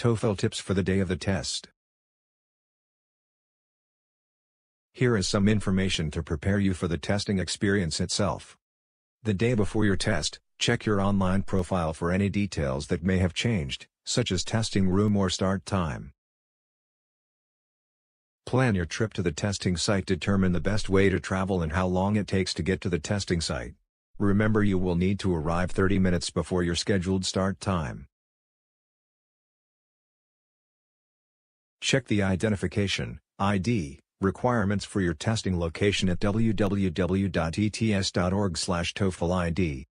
TOEFL tips for the day of the test. Here is some information to prepare you for the testing experience itself. The day before your test, check your online profile for any details that may have changed, such as testing room or start time. Plan your trip to the testing site. Determine the best way to travel and how long it takes to get to the testing site. Remember, you will need to arrive 30 minutes before your scheduled start time. Check the identification (ID) requirements for your testing location at www.ets.org/TOEFL-ID.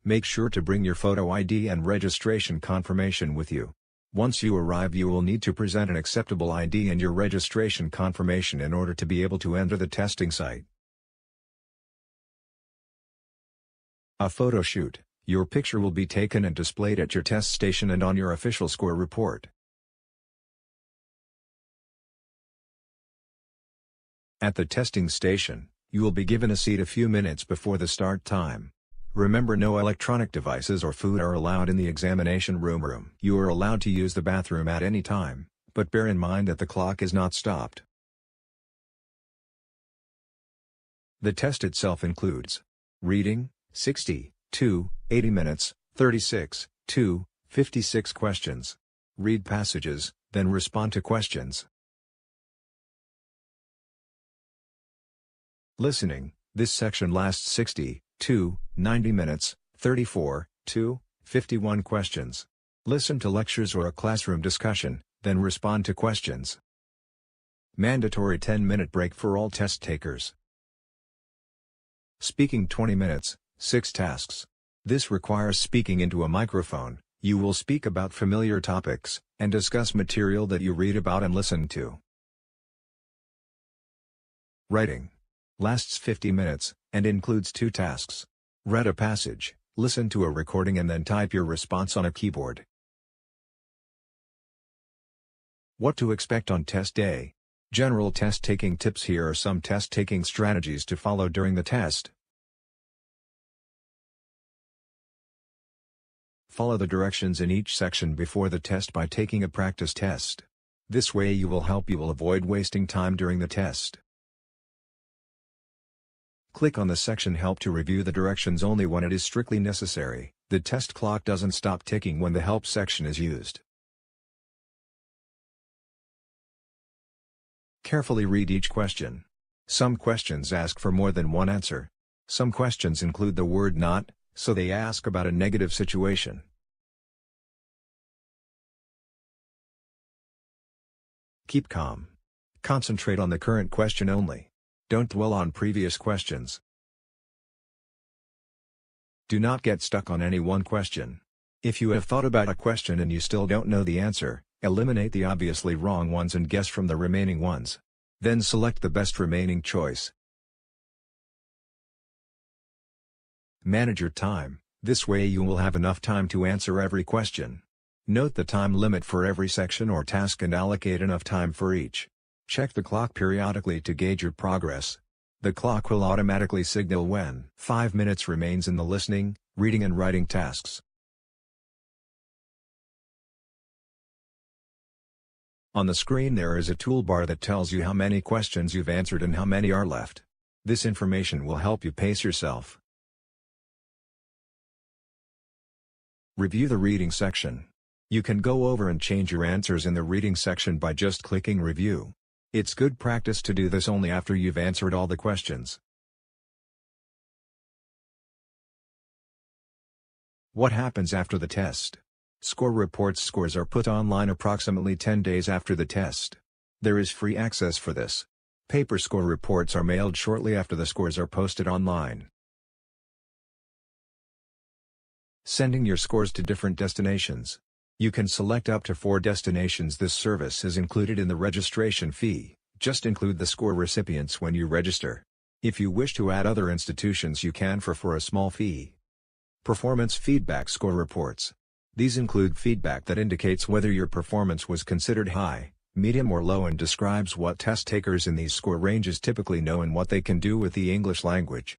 Make sure to bring your photo ID and registration confirmation with you. Once you arrive, you will need to present an acceptable ID and your registration confirmation in order to be able to enter the testing site. A photo shoot. Your picture will be taken and displayed at your test station and on your official score report. At the testing station, you will be given a seat a few minutes before the start time. Remember, no electronic devices or food are allowed in the examination room. You are allowed to use the bathroom at any time, but bear in mind that the clock is not stopped. The test itself includes reading, 60 to 80 minutes, 36 to 56 questions. Read passages, then respond to questions. Listening, this section lasts 60 to 90 minutes, 34 to 51 questions. Listen to lectures or a classroom discussion, then respond to questions. Mandatory 10-minute break for all test takers. Speaking 20 minutes, 6 tasks. This requires speaking into a microphone. You will speak about familiar topics, and discuss material that you read about and listen to. Writing lasts 50 minutes, and includes 2 tasks. Read a passage, listen to a recording and then type your response on a keyboard. What to expect on test day. General test taking tips. Here are some test taking strategies to follow during the test. Follow the directions in each section before the test by taking a practice test. This way you will avoid wasting time during the test. Click on the section Help to review the directions only when it is strictly necessary. The test clock doesn't stop ticking when the Help section is used. Carefully read each question. Some questions ask for more than one answer. Some questions include the word not, so they ask about a negative situation. Keep calm. Concentrate on the current question only. Don't dwell on previous questions. Do not get stuck on any one question. If you have thought about a question and you still don't know the answer, eliminate the obviously wrong ones and guess from the remaining ones. Then select the best remaining choice. Manage your time. This way you will have enough time to answer every question. Note the time limit for every section or task and allocate enough time for each. Check the clock periodically to gauge your progress. The clock will automatically signal when 5 minutes remains in the listening, reading and writing tasks. On the screen there is a toolbar that tells you how many questions you've answered and how many are left. This information will help you pace yourself. Review the reading section. You can go over and change your answers in the reading section by just clicking Review. It's good practice to do this only after you've answered all the questions. What happens after the test? Score reports. Scores are put online approximately 10 days after the test. There is free access for this. Paper score reports are mailed shortly after the scores are posted online. Sending your scores to different destinations. You can select up to 4 destinations. This service is included in the registration fee. Just include the score recipients when you register. If you wish to add other institutions you can for a small fee. Performance feedback. Score reports. These include feedback that indicates whether your performance was considered high, medium or low and describes what test takers in these score ranges typically know and what they can do with the English language.